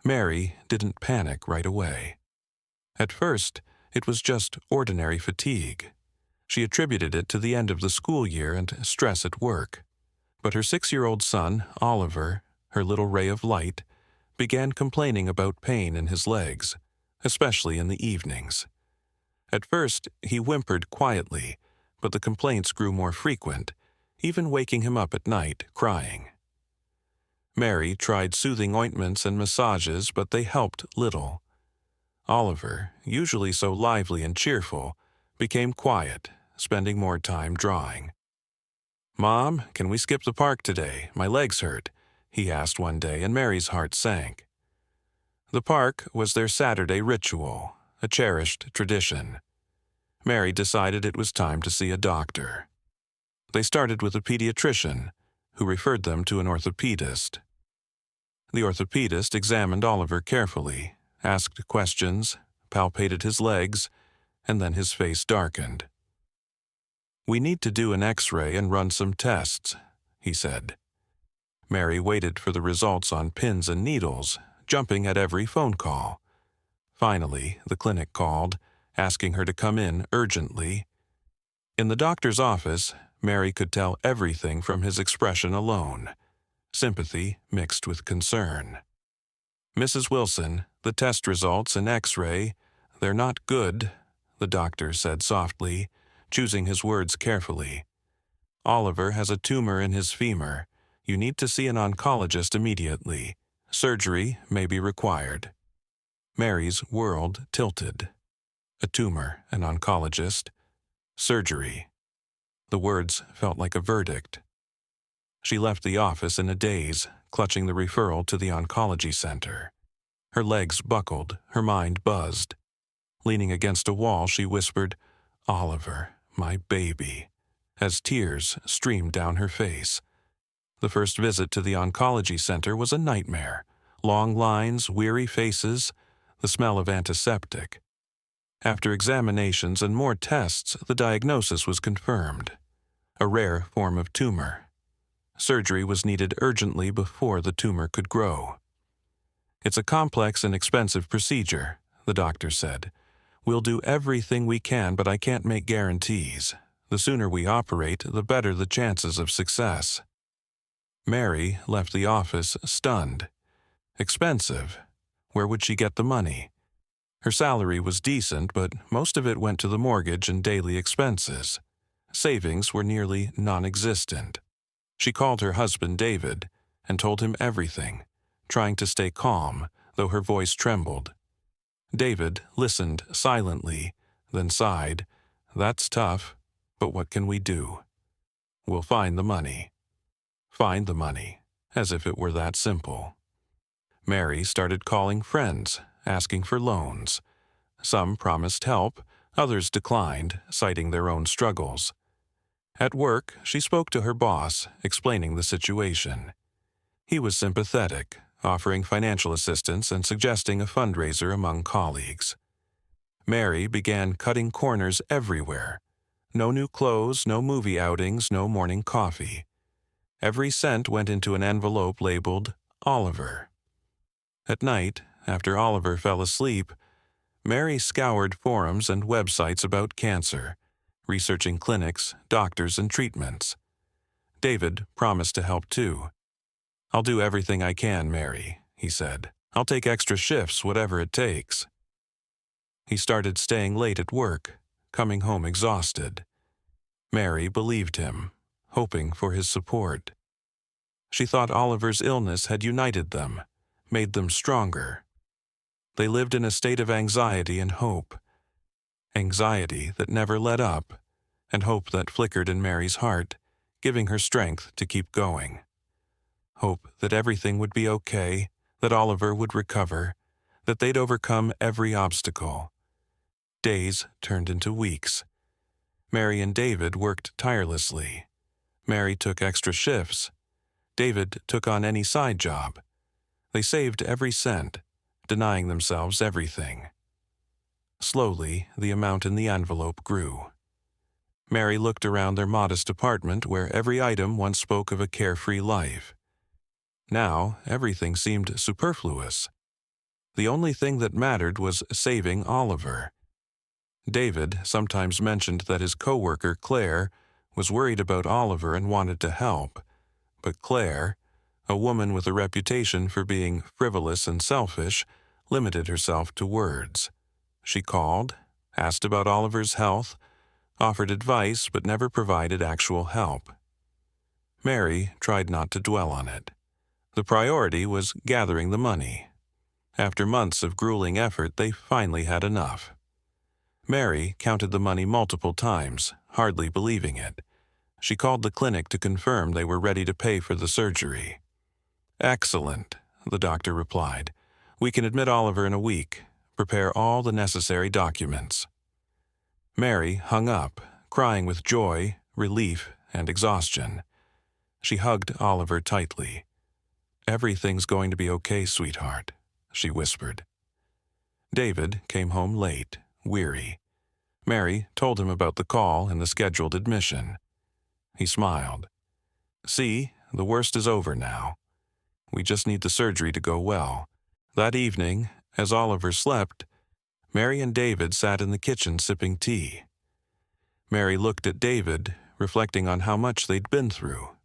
Mary didn't panic right away. At first, it was just ordinary fatigue. She attributed it to the end of the school year and stress at work. But her 6-year-old son, Oliver, her little ray of light, began complaining about pain in his legs, especially in the evenings. At first, he whimpered quietly, but the complaints grew more frequent, even waking him up at night, crying. Mary tried soothing ointments and massages, but they helped little. Oliver, usually so lively and cheerful, became quiet, spending more time drawing. "Mom, can we skip the park today? My legs hurt," he asked one day, and Mary's heart sank. The park was their Saturday ritual, a cherished tradition. Mary decided it was time to see a doctor. They started with a pediatrician, who referred them to an orthopedist. The orthopedist examined Oliver carefully, asked questions, palpated his legs, and then his face darkened. "We need to do an X-ray and run some tests," he said. Mary waited for the results on pins and needles, jumping at every phone call. Finally, the clinic called, asking her to come in urgently. In the doctor's office, Mary could tell everything from his expression alone, sympathy mixed with concern. "Mrs. Wilson, the test results and X-ray, they're not good," the doctor said softly, choosing his words carefully. "Oliver has a tumor in his femur. You need to see an oncologist immediately. Surgery may be required." Mary's world tilted. A tumor, an oncologist, surgery. The words felt like a verdict. She left the office in a daze, clutching the referral to the oncology center. Her legs buckled, her mind buzzed. Leaning against a wall, she whispered, "Oliver, my baby," as tears streamed down her face. The first visit to the oncology center was a nightmare. Long lines, weary faces, the smell of antiseptic. After examinations and more tests, the diagnosis was confirmed. A rare form of tumor. Surgery was needed urgently before the tumor could grow. "It's a complex and expensive procedure," the doctor said. "We'll do everything we can, but I can't make guarantees. The sooner we operate, the better the chances of success." Mary left the office stunned. Expensive? Where would she get the money? Her salary was decent, but most of it went to the mortgage and daily expenses. Savings were nearly non-existent. She called her husband David and told him everything, trying to stay calm, though her voice trembled. David listened silently, then sighed, "That's tough, but what can we do? We'll find the money." Find the money, as if it were that simple. Mary started calling friends, asking for loans. Some promised help, others declined, citing their own struggles. At work, she spoke to her boss, explaining the situation. He was sympathetic, offering financial assistance and suggesting a fundraiser among colleagues. Mary began cutting corners everywhere. No new clothes, no movie outings, no morning coffee. Every cent went into an envelope labeled Oliver. At night, after Oliver fell asleep, Mary scoured forums and websites about cancer, researching clinics, doctors, and treatments. David promised to help too. "I'll do everything I can, Mary," he said. "I'll take extra shifts, whatever it takes." He started staying late at work, coming home exhausted. Mary believed him, hoping for his support. She thought Oliver's illness had united them, made them stronger. They lived in a state of anxiety and hope. Anxiety that never let up, and hope that flickered in Mary's heart, giving her strength to keep going. Hope that everything would be okay, that Oliver would recover, that they'd overcome every obstacle. Days turned into weeks. Mary and David worked tirelessly. Mary took extra shifts. David took on any side job. They saved every cent, denying themselves everything. Slowly, the amount in the envelope grew. Mary looked around their modest apartment where every item once spoke of a carefree life. Now, everything seemed superfluous. The only thing that mattered was saving Oliver. David sometimes mentioned that his coworker, Claire, was worried about Oliver and wanted to help. But Claire, a woman with a reputation for being frivolous and selfish, limited herself to words. She called, asked about Oliver's health, offered advice but never provided actual help. Mary tried not to dwell on it. The priority was gathering the money. After months of grueling effort, they finally had enough. Mary counted the money multiple times, hardly believing it. She called the clinic to confirm they were ready to pay for the surgery. "Excellent," the doctor replied. "We can admit Oliver in a week. Prepare all the necessary documents." Mary hung up, crying with joy, relief, and exhaustion. She hugged Oliver tightly. "Everything's going to be okay, sweetheart," she whispered. David came home late, weary. Mary told him about the call and the scheduled admission. He smiled. "See, the worst is over now. We just need the surgery to go well." That evening, as Oliver slept, Mary and David sat in the kitchen sipping tea. Mary looked at David, reflecting on how much they'd been through.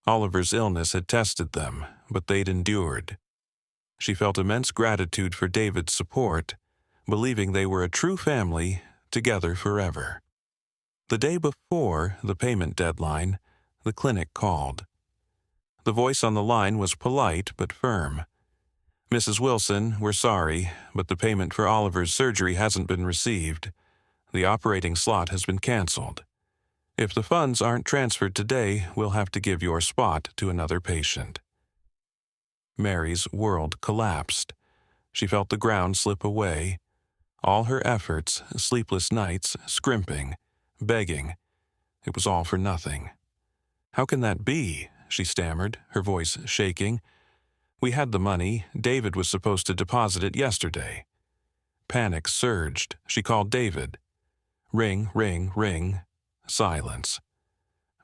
Oliver's illness had tested them, but they'd endured. She felt immense gratitude for David's support, believing they were a true family, together forever. The day before the payment deadline, the clinic called. The voice on the line was polite but firm. "Mrs. Wilson, we're sorry, but the payment for Oliver's surgery hasn't been received. The operating slot has been canceled. If the funds aren't transferred today, we'll have to give your spot to another patient." Mary's world collapsed. She felt the ground slip away. All her efforts, sleepless nights, scrimping, begging, it was all for nothing. "How can that be?" she stammered, her voice shaking. "We had the money. David was supposed to deposit it yesterday." Panic surged. She called David. Ring, ring, ring. Silence.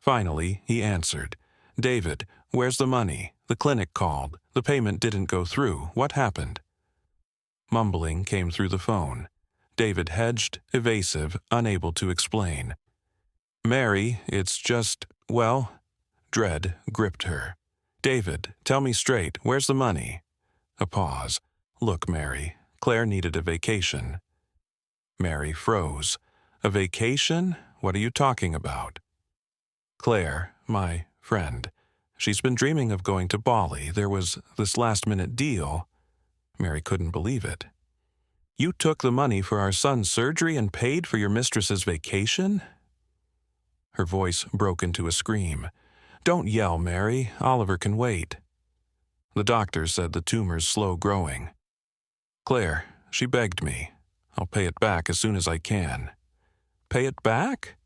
Finally, he answered. "David, where's the money? The clinic called. The payment didn't go through. What happened?" Mumbling came through the phone. David hedged, evasive, unable to explain. "Mary, it's just, well..." Dread gripped her. "David, tell me straight, where's the money?" A pause. "Look, Mary, Claire needed a vacation." Mary froze. "A vacation? What are you talking about?" "Claire, my friend. She's been dreaming of going to Bali. There was this last-minute deal." Mary couldn't believe it. "You took the money for our son's surgery and paid for your mistress's vacation?" Her voice broke into a scream. "Don't yell, Mary. Oliver can wait." "The doctor said the tumor's slow growing." "Claire, she begged me. I'll pay it back as soon as I can." "Pay it back?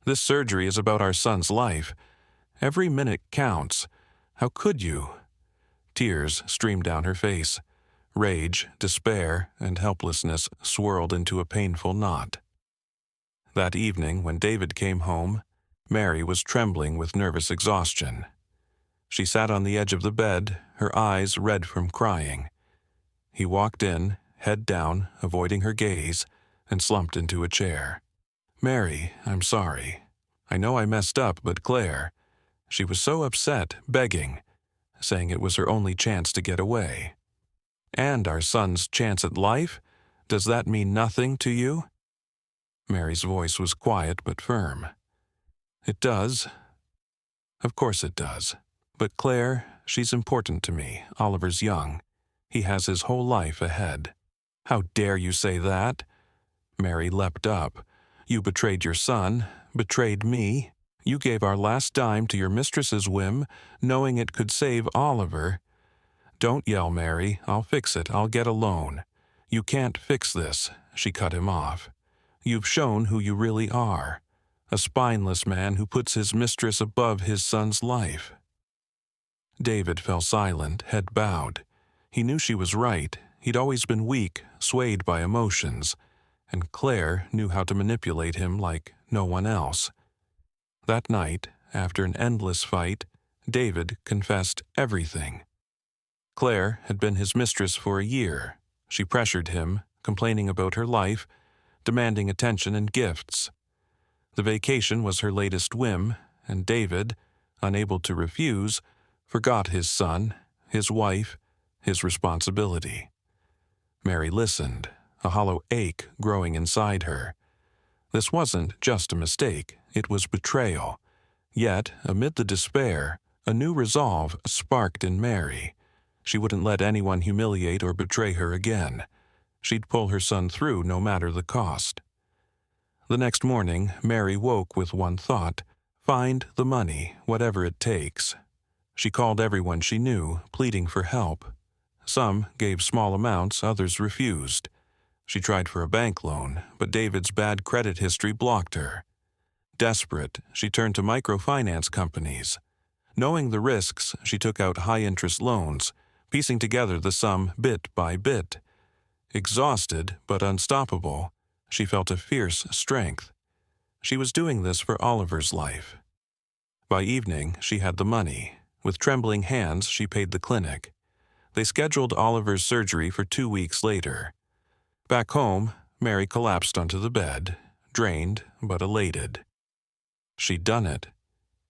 This surgery is about our son's life. Every minute counts. How could you?" Tears streamed down her face. Rage, despair, and helplessness swirled into a painful knot. That evening, when David came home, Mary was trembling with nervous exhaustion. She sat on the edge of the bed, her eyes red from crying. He walked in, head down, avoiding her gaze, and slumped into a chair. "Mary, I'm sorry. I know I messed up, but Claire..." She was so upset, begging, saying it was her only chance to get away. "And our son's chance at life? Does that mean nothing to you?" Mary's voice was quiet but firm. "It does. Of course it does. But Claire, she's important to me. Oliver's young. He has his whole life ahead." "How dare you say that?" Mary leapt up. "You betrayed your son, betrayed me. You gave our last dime to your mistress's whim, knowing it could save Oliver." "Don't yell, Mary. I'll fix it. I'll get a loan." "You can't fix this," she cut him off. "You've shown who you really are. A spineless man who puts his mistress above his son's life." David fell silent, head bowed. He knew she was right. He'd always been weak, swayed by emotions, and Claire knew how to manipulate him like no one else. That night, after an endless fight, David confessed everything. Claire had been his mistress for a year. She pressured him, complaining about her life, demanding attention and gifts. The vacation was her latest whim, and David, unable to refuse, forgot his son, his wife, his responsibility. Mary listened, a hollow ache growing inside her. This wasn't just a mistake, it was betrayal. Yet, amid the despair, a new resolve sparked in Mary. She wouldn't let anyone humiliate or betray her again. She'd pull her son through no matter the cost. The next morning, Mary woke with one thought: find the money, whatever it takes. She called everyone she knew, pleading for help. Some gave small amounts, others refused. She tried for a bank loan, but David's bad credit history blocked her. Desperate, she turned to microfinance companies. Knowing the risks, she took out high-interest loans, piecing together the sum bit by bit. Exhausted but unstoppable, she felt a fierce strength. She was doing this for Oliver's life. By evening, she had the money. With trembling hands, she paid the clinic. They scheduled Oliver's surgery for 2 weeks later. Back home, Mary collapsed onto the bed, drained but elated. She'd done it.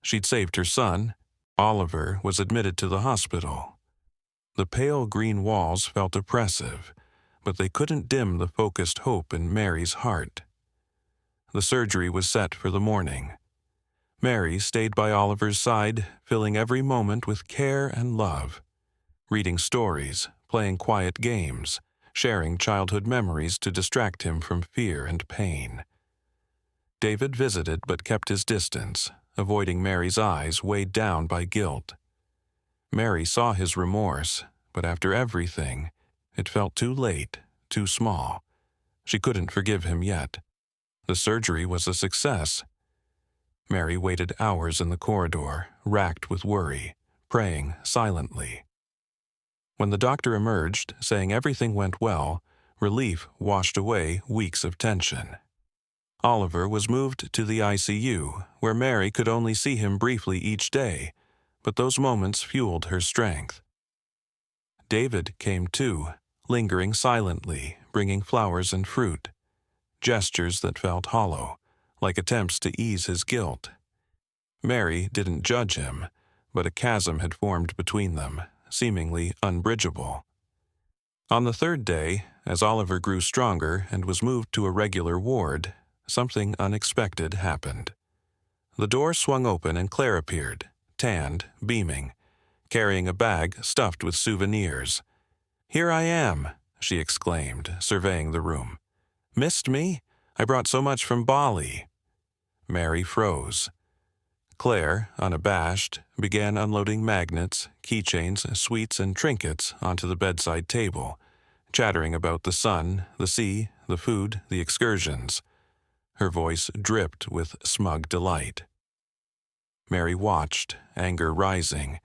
She'd saved her son. Oliver was admitted to the hospital. The pale green walls felt oppressive, but they couldn't dim the focused hope in Mary's heart. The surgery was set for the morning. Mary stayed by Oliver's side, filling every moment with care and love, reading stories, playing quiet games, sharing childhood memories to distract him from fear and pain. David visited but kept his distance, avoiding Mary's eyes weighed down by guilt. Mary saw his remorse, but after everything, it felt too late, too small. She couldn't forgive him yet. The surgery was a success. Mary waited hours in the corridor, racked with worry, praying silently. When the doctor emerged, saying everything went well, relief washed away weeks of tension. Oliver was moved to the ICU, where Mary could only see him briefly each day, but those moments fueled her strength. David came too, lingering silently, bringing flowers and fruit, gestures that felt hollow, like attempts to ease his guilt. Mary didn't judge him, but a chasm had formed between them, seemingly unbridgeable. On the third day, as Oliver grew stronger and was moved to a regular ward, something unexpected happened. The door swung open and Claire appeared, tanned, beaming, carrying a bag stuffed with souvenirs. "Here I am," she exclaimed, surveying the room. "Missed me? I brought so much from Bali." Mary froze. Claire, unabashed, began unloading magnets, keychains, sweets, and trinkets onto the bedside table, chattering about the sun, the sea, the food, the excursions. Her voice dripped with smug delight. Mary watched, anger rising.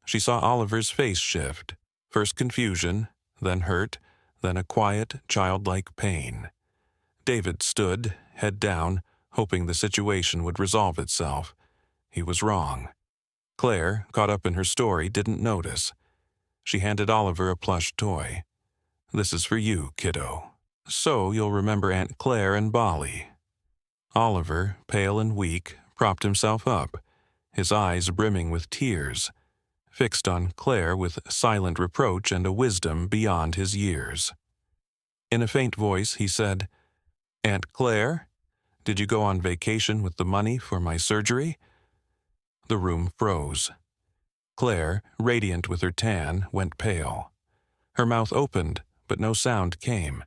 She saw Oliver's face shift, first confusion, then hurt, then a quiet, childlike pain. David stood, head down, hoping the situation would resolve itself. He was wrong. Claire, caught up in her story, didn't notice. She handed Oliver a plush toy. "This is for you, kiddo. So you'll remember Aunt Claire and Bali." Oliver, pale and weak, propped himself up, his eyes brimming with tears, fixed on Claire with silent reproach and a wisdom beyond his years. In a faint voice, he said, "Aunt Claire, did you go on vacation with the money for my surgery?" The room froze. Claire, radiant with her tan, went pale. Her mouth opened, but no sound came.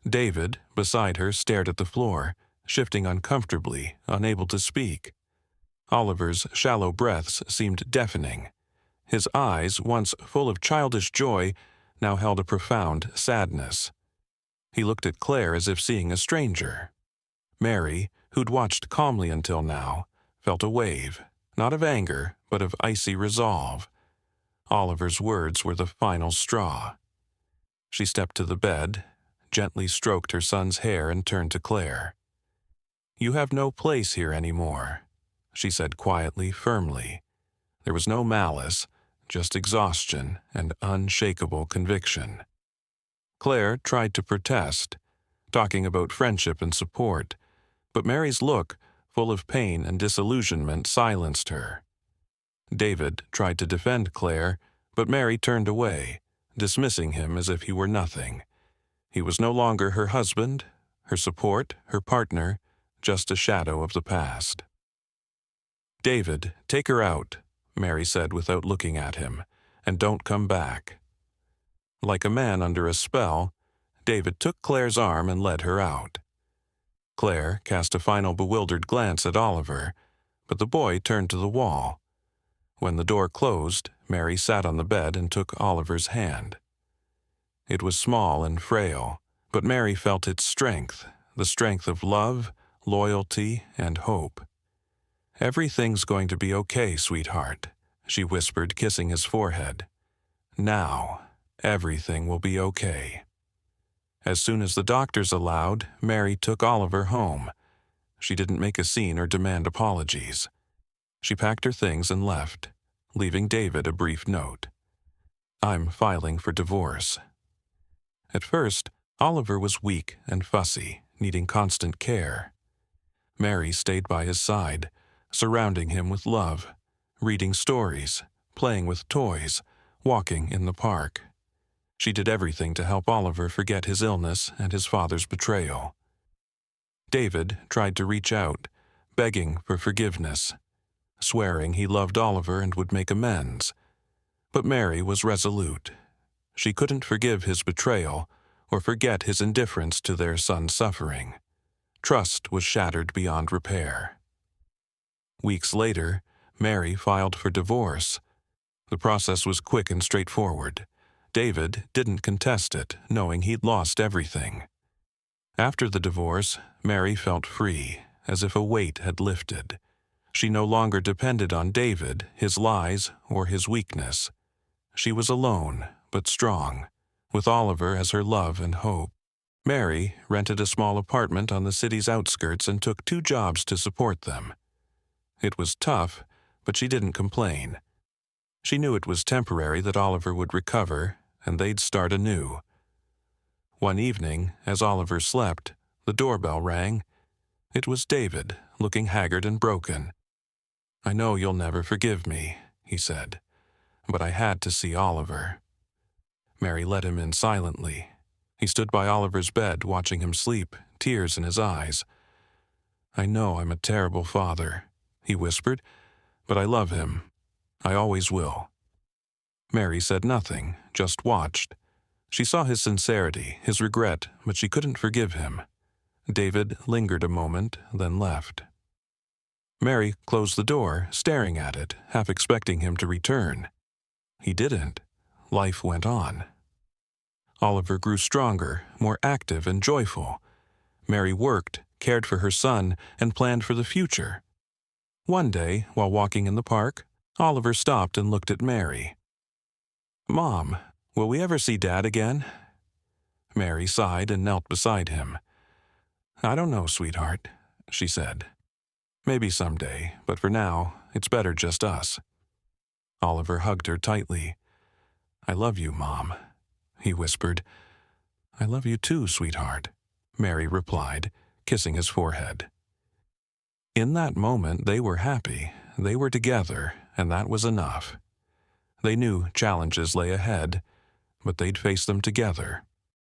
David, beside her, stared at the floor, shifting uncomfortably, unable to speak. Oliver's shallow breaths seemed deafening. His eyes, once full of childish joy, now held a profound sadness. He looked at Claire as if seeing a stranger. Mary, who'd watched calmly until now, felt a wave, not of anger, but of icy resolve. Oliver's words were the final straw. She stepped to the bed, gently stroked her son's hair, and turned to Claire. "You have no place here anymore," she said quietly, firmly. There was no malice, just exhaustion and unshakable conviction. Claire tried to protest, talking about friendship and support, but Mary's look, full of pain and disillusionment, silenced her. David tried to defend Claire, but Mary turned away, dismissing him as if he were nothing. He was no longer her husband, her support, her partner, just a shadow of the past. "David, take her out," Mary said without looking at him, "and don't come back." Like a man under a spell, David took Claire's arm and led her out. Claire cast a final bewildered glance at Oliver, but the boy turned to the wall. When the door closed, Mary sat on the bed and took Oliver's hand. It was small and frail, but Mary felt its strength, the strength of love, loyalty, and hope. "Everything's going to be okay, sweetheart," she whispered, kissing his forehead. "Now, everything will be okay." As soon as the doctors allowed, Mary took Oliver home. She didn't make a scene or demand apologies. She packed her things and left, leaving David a brief note. "I'm filing for divorce." At first, Oliver was weak and fussy, needing constant care. Mary stayed by his side, surrounding him with love, reading stories, playing with toys, walking in the park. She did everything to help Oliver forget his illness and his father's betrayal. David tried to reach out, begging for forgiveness, swearing he loved Oliver and would make amends. But Mary was resolute. She couldn't forgive his betrayal or forget his indifference to their son's suffering. Trust was shattered beyond repair. Weeks later, Mary filed for divorce. The process was quick and straightforward. David didn't contest it, knowing he'd lost everything. After the divorce, Mary felt free, as if a weight had lifted. She no longer depended on David, his lies, or his weakness. She was alone, but strong, with Oliver as her love and hope. Mary rented a small apartment on the city's outskirts and took 2 jobs to support them. It was tough, but she didn't complain. She knew it was temporary, that Oliver would recover, and they'd start anew. One evening, as Oliver slept, the doorbell rang. It was David, looking haggard and broken. "I know you'll never forgive me," he said, "but I had to see Oliver." Mary let him in silently. He stood by Oliver's bed, watching him sleep, tears in his eyes. "I know I'm a terrible father," he whispered, "but I love him. I always will." Mary said nothing, just watched. She saw his sincerity, his regret, but she couldn't forgive him. David lingered a moment, then left. Mary closed the door, staring at it, half expecting him to return. He didn't. Life went on. Oliver grew stronger, more active and joyful. Mary worked, cared for her son, and planned for the future. One day, while walking in the park, Oliver stopped and looked at Mary. "Mom, will we ever see Dad again?" Mary sighed and knelt beside him. "I don't know, sweetheart," she said. "Maybe someday, but for now, it's better just us." Oliver hugged her tightly. "I love you, Mom," he whispered. "I love you too, sweetheart," Mary replied, kissing his forehead. In that moment, they were happy. They were together, and that was enough. They knew challenges lay ahead, but they'd face them together.